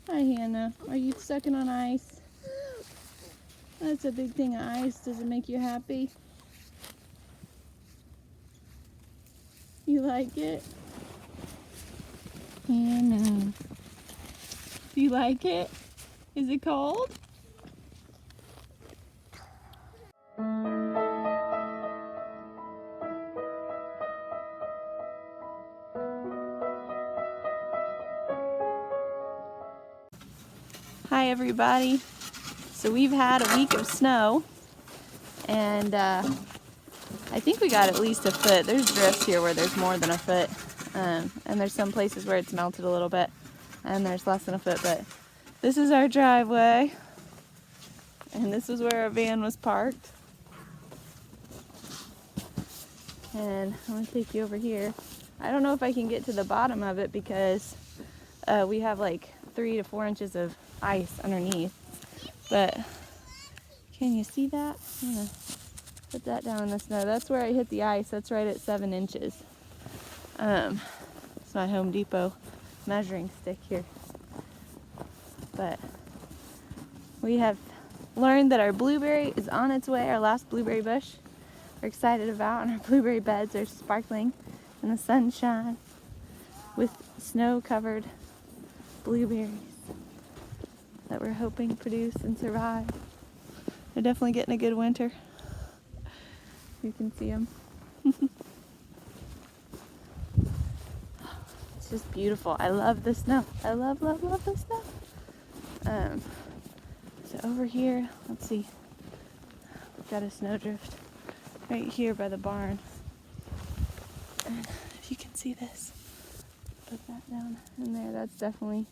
Hi, Hannah. Are you sucking on ice? That's a big thing of ice. Does it make you happy? You like it? Hannah. Do you like it? Is it cold? Hi everybody. So we've had a week of snow and I think we got at least a foot. There's drifts here where there's more than a foot and there's some places where it's melted a little bit and there's less than a foot, but this is our driveway and this is where our van was parked. And I'm going to take you over here. I don't know if I can get to the bottom of it because we have like 3 to 4 inches of ice underneath, but can you see that? I'm gonna put that down in the snow. That's where I hit the ice. That's right at 7 inches. It's my Home Depot measuring stick here. But we have learned that our blueberry is on its way, our last blueberry bush we're excited about, and our blueberry beds are sparkling in the sunshine with snow-covered blueberries that we're hoping produce and survive. They're definitely getting a good winter. You can see them. It's just beautiful. I love the snow. I love the snow. So over here, let's see. We've got a snowdrift right here by the barn. And if you can see this, put that down in there. That's definitely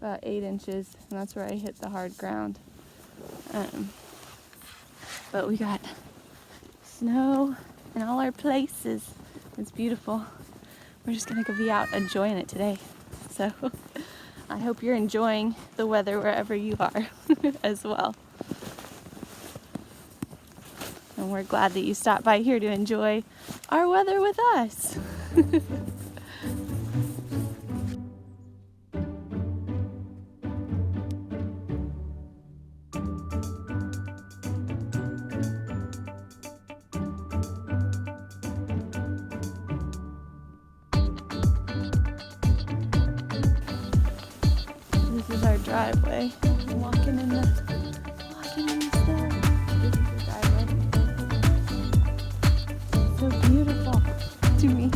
about 8 inches, and that's where I hit the hard ground. But we got snow in all our places. It's beautiful. We're just gonna go be out enjoying it today. So I hope you're enjoying the weather wherever you are as well. And we're glad that you stopped by here to enjoy our weather with us. This is our driveway. I'm walking in the snow. This is the driveway. So beautiful to me. A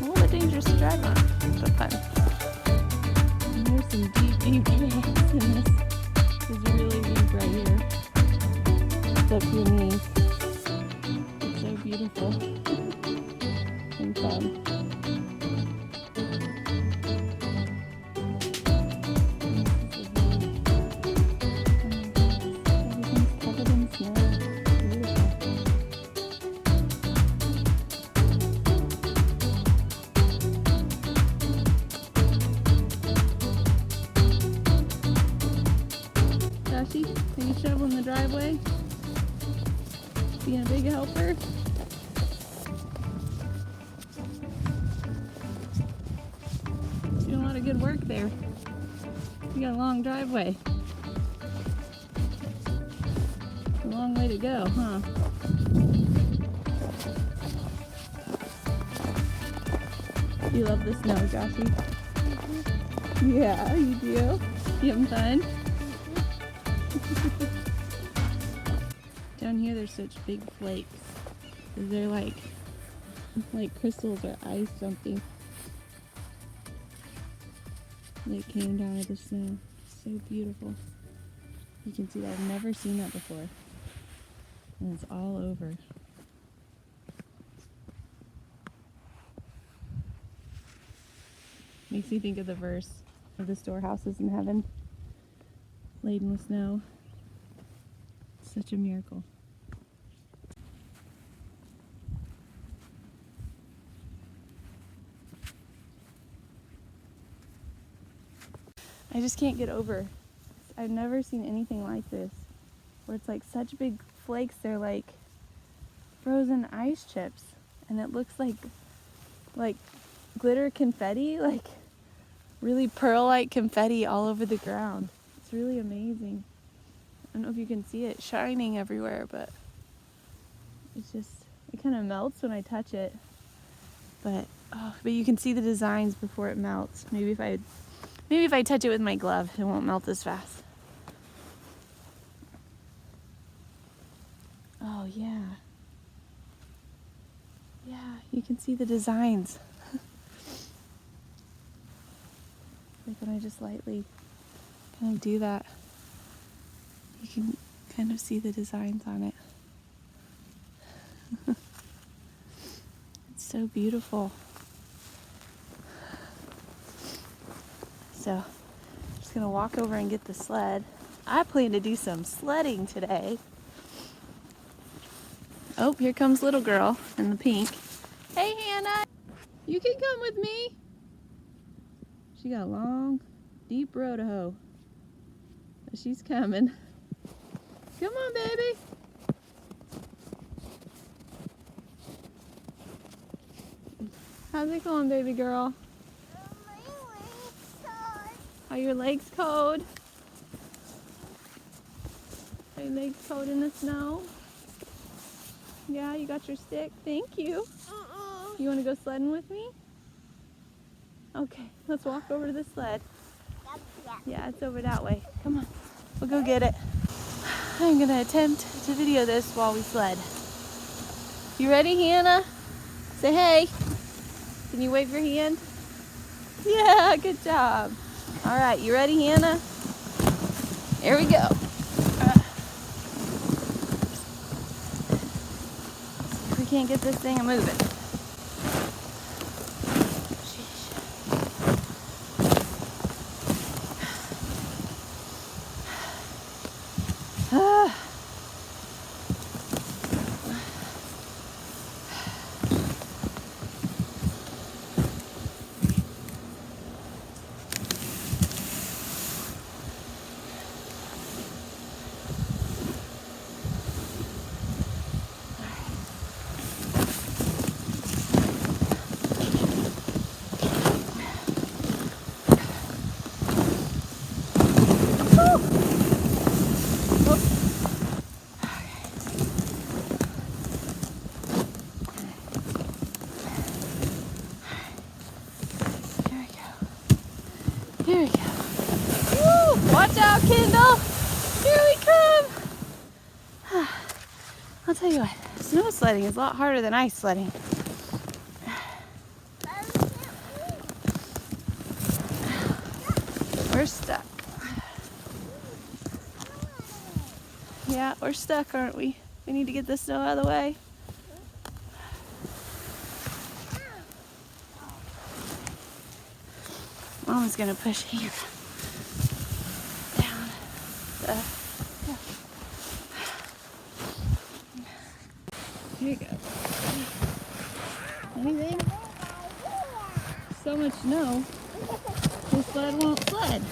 little bit dangerous to drive on, but fun. And there's some deep tracks in this. This is really deep right here. It's up to your knees. It's so beautiful and fun. Everything's covered in snow. Beautiful. Joshie, are you shoveling the driveway? Being a big helper? Doing a lot of good work there. You got a long driveway. A long way to go, huh? You love the snow, Joshie? Yeah, you do? You having fun? Down here there's such big flakes. They're like crystals or ice something. That came down with the snow. So beautiful. You can see that. I've never seen that before. And it's all over. Makes me think of the verse of the storehouses in heaven, laden with snow. Such a miracle. I just can't get over. I've never seen anything like this, where it's like such big flakes. They're like frozen ice chips, and it looks like glitter confetti, like really pearl-like confetti all over the ground. It's really amazing. I don't know if you can see it shining everywhere, but it's just, it kind of melts when I touch it. But you can see the designs before it melts. Maybe if I touch it with my glove, it won't melt as fast. Oh yeah. Yeah, you can see the designs. Like when I just lightly kind of do that, you can kind of see the designs on it. It's so beautiful. So, I'm just gonna walk over and get the sled. I plan to do some sledding today. Oh, here comes little girl in the pink. Hey Hannah, you can come with me. She got a long, deep row to hoe. But she's coming. Come on, baby. How's it going, baby girl? My legs cold. Are your legs cold? Are your legs cold in the snow? Yeah, you got your stick? Thank you. You want to go sledding with me? Okay, let's walk over to the sled. Yeah, it's over that way. Come on, we'll go get it. I'm gonna attempt to video this while we sled. You ready, Hannah? Say hey. Can you wave your hand? Yeah, good job. All right, you ready, Hannah? Here we go. If we can't get this thing moving. Here we go. Woo! Watch out, Kendall. Here we come. I'll tell you what, snow sledding is a lot harder than ice sledding. We're stuck. Yeah, we're stuck, aren't we? We need to get the snow out of the way. Mom's gonna push Hannah down the hill. Here you go. Anything? So much snow, this sled won't sled.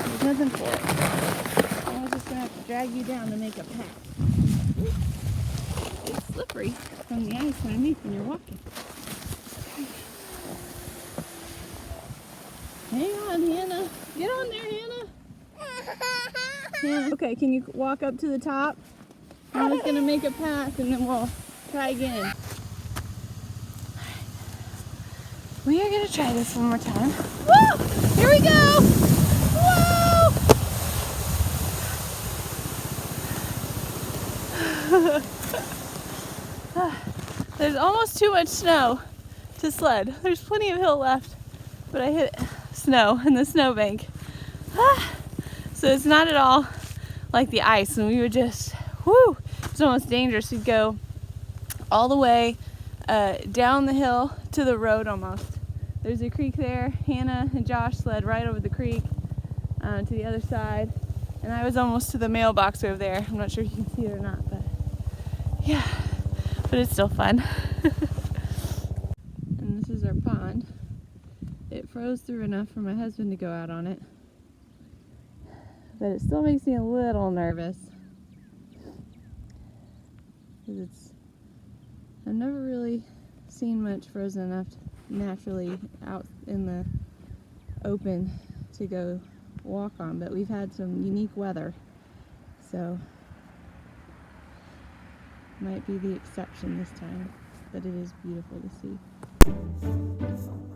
There's nothing for it. I was just gonna have to drag you down to make a path. It's slippery from the ice underneath when you're walking. Hang on, Hannah. Get on there, Hannah. Hannah. Okay, can you walk up to the top? I'm just gonna make a path and then we'll try again. We are gonna try this one more time. Woo! Here we go! Whoa! There's almost too much snow to sled. There's plenty of hill left, but I hit snow in the snowbank. So it's not at all like the ice, and we would just, whoo, it's almost dangerous. We'd go all the way down the hill to the road almost. There's a creek there. Hannah and Josh sled right over the creek to the other side, and I was almost to the mailbox over there. I'm not sure if you can see it or not, but yeah, but it's still fun. And this is our pond. It froze through enough for my husband to go out on it, but it still makes me a little nervous. Because I've never really seen much frozen enough naturally out in the open to go walk on, but we've had some unique weather, so might be the exception this time, but it is beautiful to see.